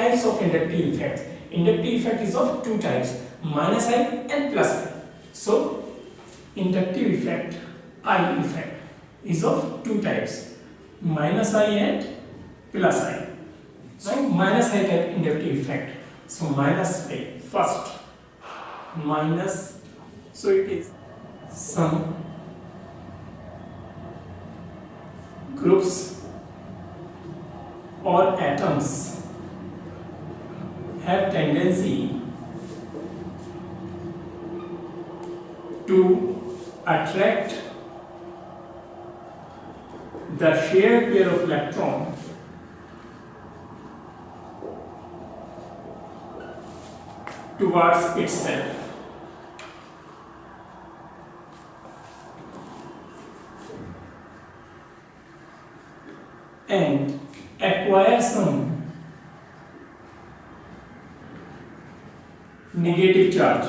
types of inductive effects. Inductive effect is of two types, minus I and plus I. So inductive effect, I effect, is of two types, minus I and plus I. So minus I type inductive effect. So minus I first, minus, so it is some groups or atoms have tendency to attract the shared pair of electron towards itself. And acquire some negative charge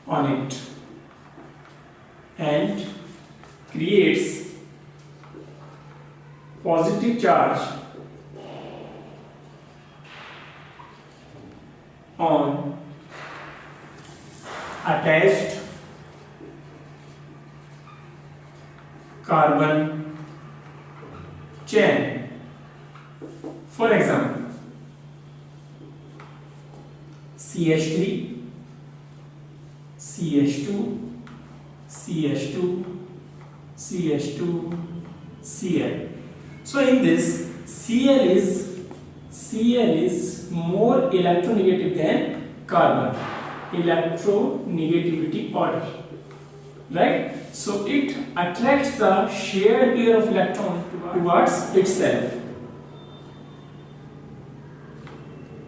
on it and creates positive charge on attached carbon chain. For example, CH3, CH2, CH2, CH2, Cl. So in this, Cl is more electronegative than carbon. Electronegativity order, right? So it attracts the shared pair of electron towards itself,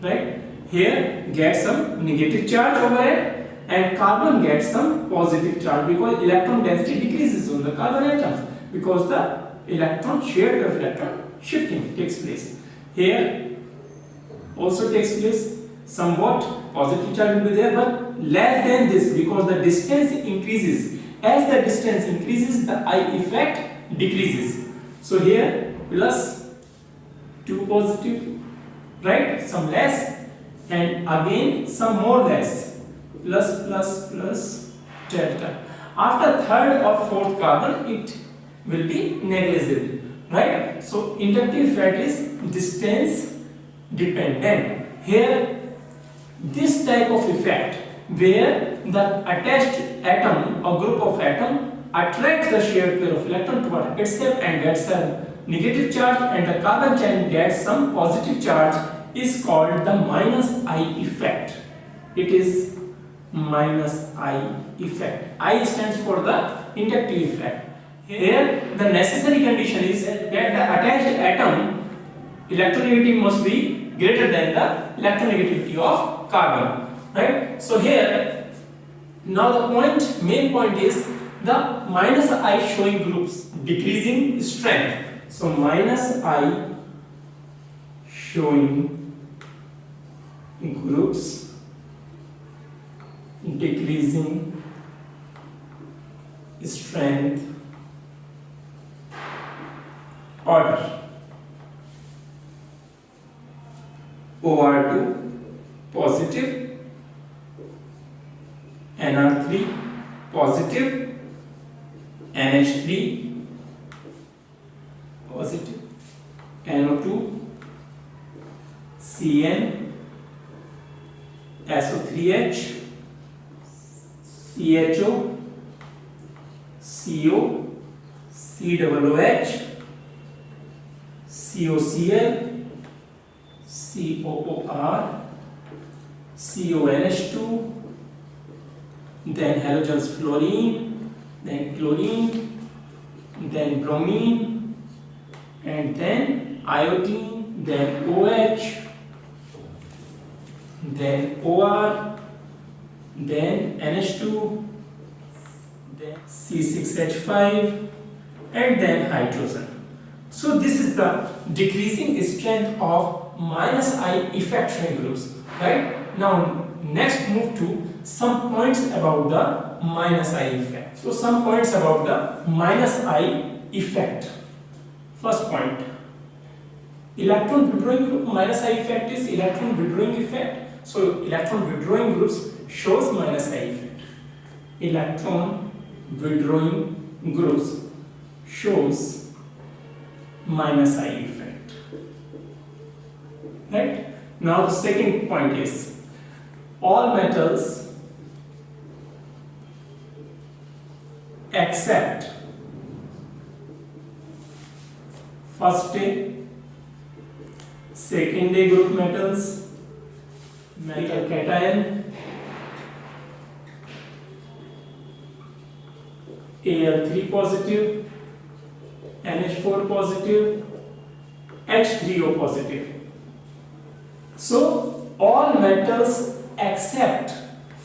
right? Here gets some negative charge over it and carbon gets some positive charge because electron density decreases on the carbon atom because the electron shared pair of electron shifting takes place. Here also takes place, somewhat positive charge will be there but less than this because the distance increases. As the distance increases, the I effect decreases. So here plus 2 positive, right? Some less and again some more less, plus plus plus delta. After third or fourth carbon it will be negligible, right? So inductive effect is distance dependent. Here this type of effect where the attached atom or group of atom attracts the shared pair of electron toward itself and gets a negative charge and the carbon chain gets some positive charge is called the minus I effect. It is minus I effect. I stands for the inductive effect. Here the necessary condition is that the attached atom electronegativity must be greater than the electronegativity of carbon, right? So here now the main point is the minus I showing groups decreasing strength. So minus I showing groups decreasing strength order. OR2 positive, NR3 positive, NH3 positive, NO2, CN, SO3H, CHO, CO, COOH, COCl, COOR, CONH2, then halogens fluorine, then chlorine, then bromine, and then iodine, then OH, then OR, then NH2, then C6H5, and then hydrogen. So this is the decreasing strength of minus I effect showing groups, right? Now next move to some points about the minus I effect. So some points about the minus I effect. First point, electron withdrawing group minus I effect is electron withdrawing effect. So electron withdrawing groups shows minus I effect. Electron withdrawing groups shows minus I effect. Right? Now the second point is all metals except first day, second day group metals, metal cation, Al3 positive, NH4 positive, H3O positive. So all metals except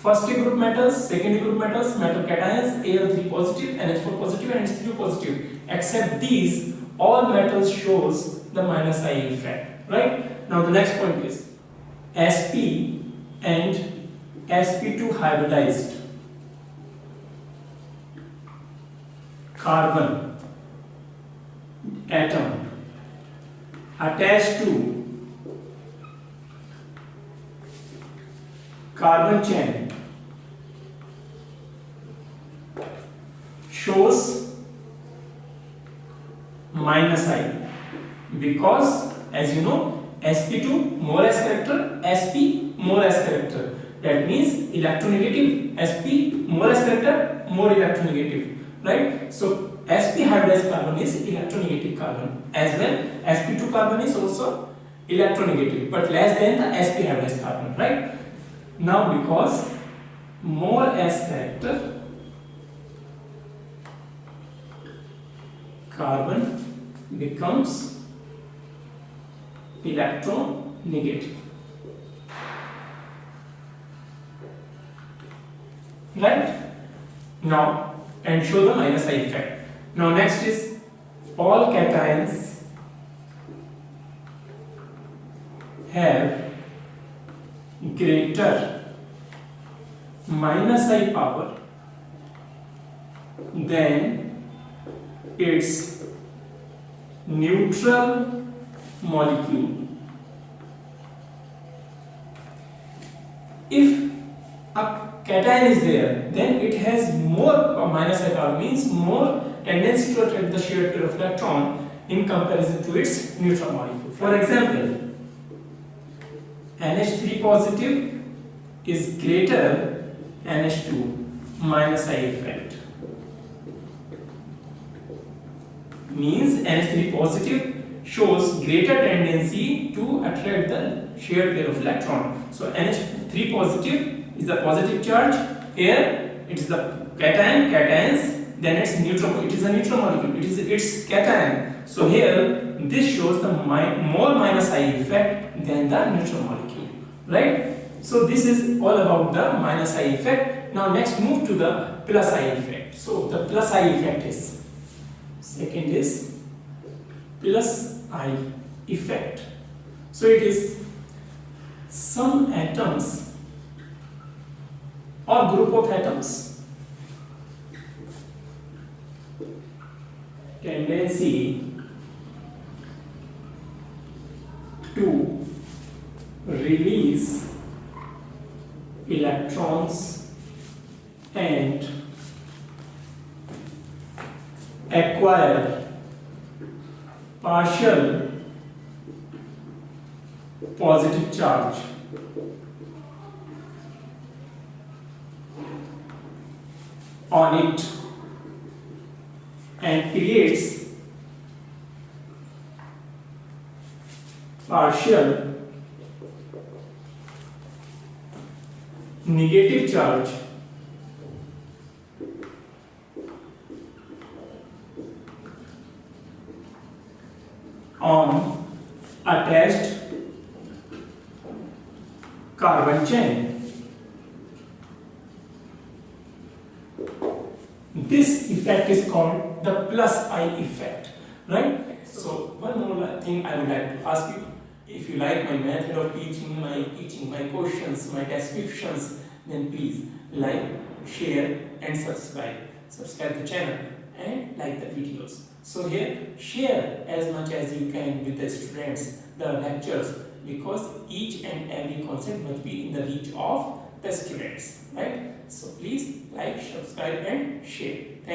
first group metals, second group metals, metal cations, Al3 positive, NH4 positive and H3O positive, except these all metals shows the minus I effect, right? Now the next point is Sp and sp2 hybridized carbon atom attached to carbon chain shows minus I, because as you know sp2 more s character, sp more s character, that means electronegative, sp more s character, more electronegative, right? So sp hybridized carbon is electronegative carbon, as well sp2 carbon is also electronegative but less than the sp hybridized carbon, right? Now because more s character, carbon becomes electronegative, right? Now and show the minus I effect. Now next is all cations have greater minus I power than its neutral molecule. If a cation is there, then it has more minus I power, means more tendency to attract the shared pair of electron in comparison to its neutral molecule. For example, NH3 positive is greater NH2 minus I effect, means NH3 positive shows greater tendency to attract the shared pair of electron. So NH3 positive is the positive charge, here it is the cations, then it's neutral, it is a neutral molecule, it is its cation. So here this shows the more minus I effect than the neutral molecule, right? So this is all about the minus I effect. Now next move to the plus I effect. So the plus I effect is, second is plus I effect. So it is some atoms or group of atoms tendency to release electrons and acquire partial positive charge on it and creates partial negative charge on attached carbon chain. This effect is called the plus I effect, right? So one more thing I would like to ask you, if you like my method of teaching, my questions, my descriptions, then please like, share and subscribe. Subscribe the channel and like the videos. So here, share as much as you can with the students, the lectures, because each and every concept must be in the reach of the students, right? So please like, subscribe and share. Thank